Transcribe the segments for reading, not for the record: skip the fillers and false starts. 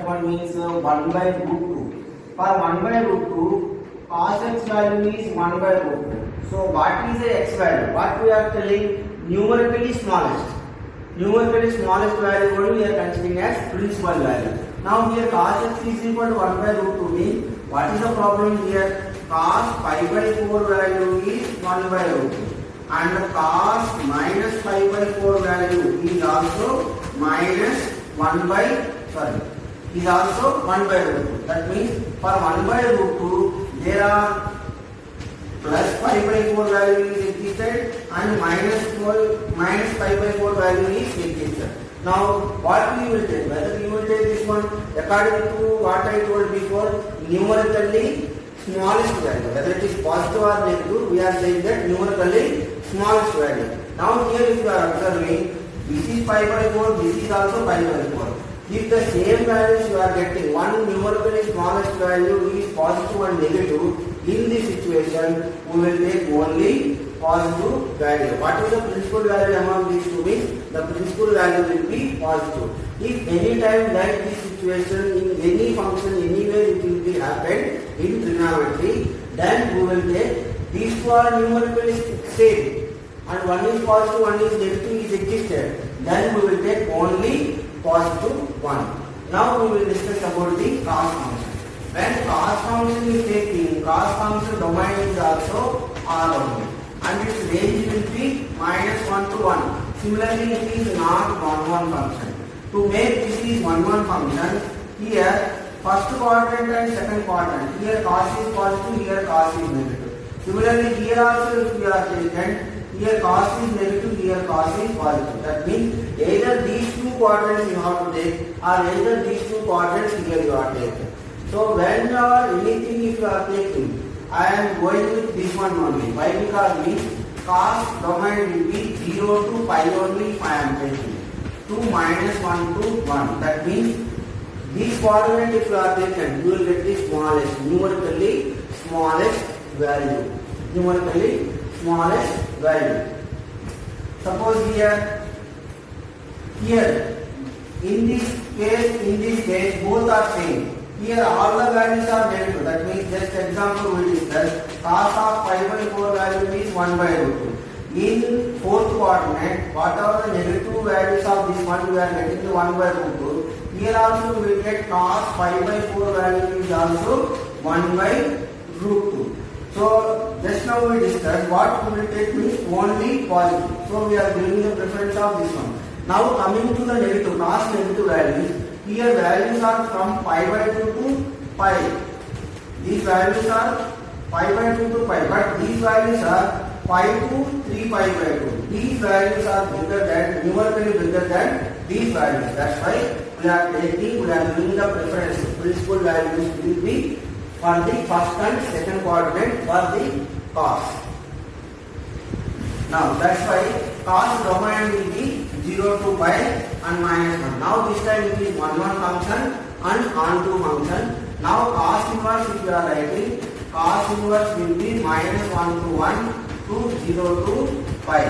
one means 1 by root 2. For 1 by root 2, cos x value is 1 by root 2. So what is the x value? What we are telling? Numerically smallest. Numerically smallest value only we are considering as principal value. Now here cos x is equal to 1 by root 2 means what is the problem here? Cos pi by 4 value is 1 by root 2 and cos minus pi by 4 value is also minus 1 by is also 1 by root 2. That means for 1 by root 2 there are plus pi by 4 value is existed and minus pi by 4 value is existed. Now what we will take? Whether we will take this one according to what I told before, numerically smallest value. Whether it is positive or negative, we are saying that numerically smallest value. Now here if you are observing, this is pi by 4, this is also pi by 4. If the same values you are getting, one numerically smallest value is positive and negative, in this situation we will take only positive value. What is the principal value among these two means? The principal value will be positive. If any time like this situation in any function anywhere it will be happened in trigonometry, then we will take these two are numerically same and one is positive, one is negative is existed. Then we will take only positive one. Now we will discuss about the cos function. When cos function is taking, cos function domain is also R only and its range will be -1 to 1. Similarly, it is not 1 function. To make this is 1 function, here first quadrant and second quadrant, here cos is positive, here cos is negative. Similarly, here also if we are taken, here cos is negative, here cos is positive. That means either these two quadrants you have to take or either these two quadrants here you are taking. So whenever anything if you are taking, I am going with this one only. Why? Because means cos domain will be 0 to pi only if I am taking. 2 minus 1 to 1. That means this quadrant if you are taken, you will get the smallest, numerically smallest value. Numerically smallest value. Suppose here in this case both are same. Here all the values are negative. That means just example we discuss cos of pi by 4 value is 1 by root 2. In fourth quadrant, whatever the negative values of this one we are getting the 1 by root 2. Here also we get cos pi by 4 value is also 1 by root 2. So just now we discussed what we will take means only positive. So we are giving the preference of this one. Now coming to the negative, cos negative values. Here values are from pi by 2 to pi. These values are pi by 2 to pi, but these values are pi to 3 pi by 2. These values are bigger than, numerically bigger than these values. That's why we are giving the preference. Principal values will be for the first and second quadrant for the cos. Now that's why cos domain will be 0 to pi and -1. Now this time it is 1 function and onto function. Now cos inverse if you are writing, cos inverse will be -1 to 1 to 0 to pi.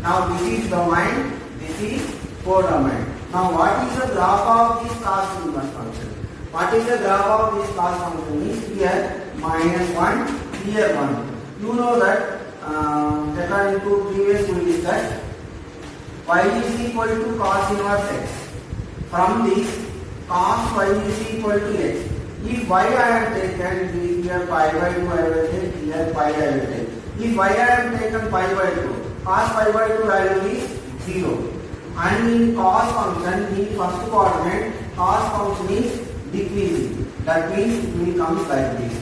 Now this is domain, this is codomain. Now what is the graph of this cos inverse function? What is the graph of this cos function? Is here -1, here 1. You know that according to previous we discussed, y is equal to cos inverse x. From this, cos y is equal to x. If y I am taken, here pi by 2 I will take, here pi I will take. If y I am taken pi by 2, cos pi by 2 value is 0. And in cos function, in first quadrant, cos function is decreasing. That means it will come like this.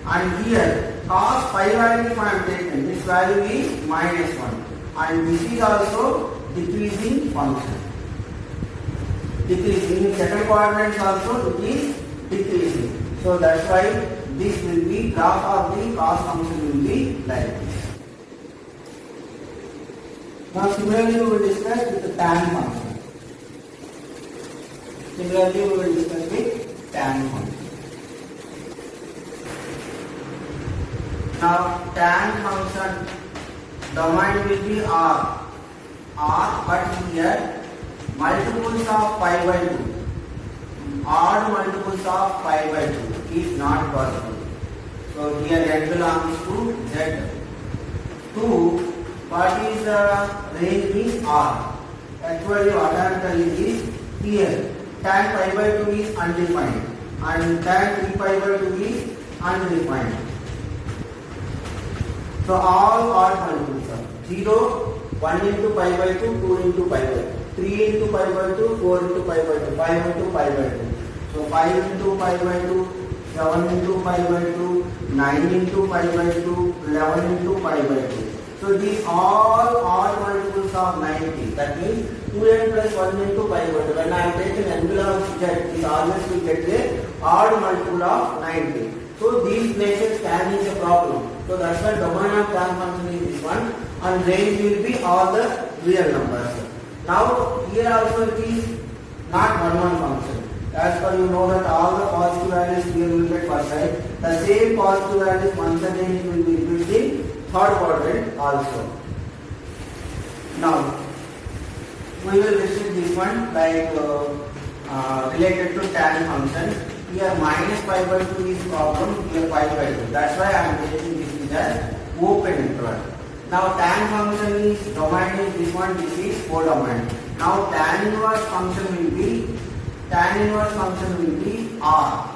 And here, cos pi value if I am taken, this value is -1. And this is also decreasing function. Decreasing. In second quadrant also it is decreasing. So that's why this will be graph of the cos function will be like this. Now similarly we will discuss with the tan function. Similarly we will discuss with tan function. Now tan function domain will be R. R, but here multiples of pi by 2. odd multiples of pi by 2 is not possible. So here z belongs to z2. What is the range is r. Actually what I am telling is here tan pi by 2 is undefined and tan 3 pi by 2 is undefined. So all odd multiples are 0, 1 into pi by 2, 2 into pi by 2, 3 into pi by 2, 4 into pi by 2, 5 into pi by 2. So 5 into pi by 2, 7 into pi by 2, 9 into pi by 2, 11 into pi by 2. So these all odd multiples of 90. That means 2n plus 1 into pi by 2. When I am taking n belongs to z, it always will get a odd multiple of 90. So these places tan is a problem. So that's why domain of tan function is this one and range will be all the real numbers. Now here also it is not 1 function. As per you know that all the positive values here will get first side. The same positive values once again it will be built in third quadrant also. Now we will restrict this one like related to tan function. Here minus pi by 2 is problem, here pi by 2. That's why I am taking this is as open interval. Now tan function is domain is this one, this is codomain. Now tan inverse function will be r.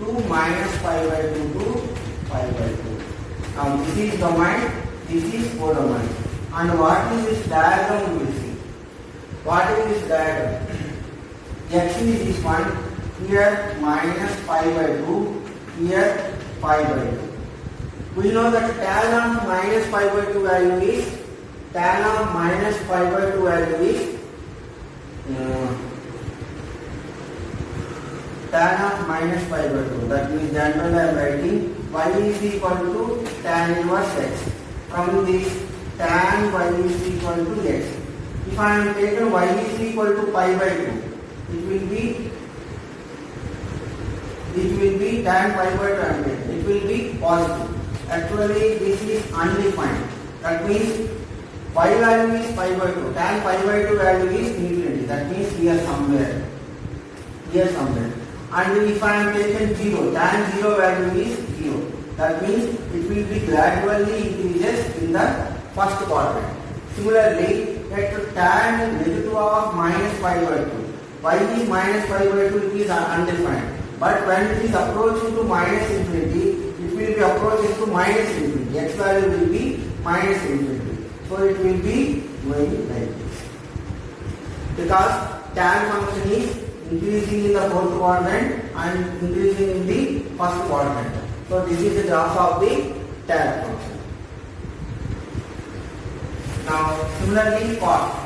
2 minus pi by 2 to pi by 2. Now this is domain, this is codomain. And what is this diagram we will see. What is this diagram? X is this one. Here minus pi by 2, here pi by 2. We know that tan of minus pi by 2 value is tan of minus pi by 2 value is tan of minus pi by 2. That means generally I am writing y is equal to tan inverse x. From this tan y is equal to x. If I am taken y is equal to pi by 2, it will be tan pi by 2. It will be positive. Actually this is undefined. That means pi value is pi by 2. Tan pi by 2 value is infinity. That means here somewhere. And if I am taken 0, tan 0 value is 0. That means it will be gradually increases in the first quadrant. Similarly, at tan negative of minus pi by 2. Why is minus pi by 2? It is undefined. But when it is approaching to minus infinity, it will be approaching to minus infinity. X value will be minus infinity. So it will be going like this. Because tan function is increasing in the fourth quadrant and increasing in the first quadrant. So this is the graph of the tan function. Now similarly cot.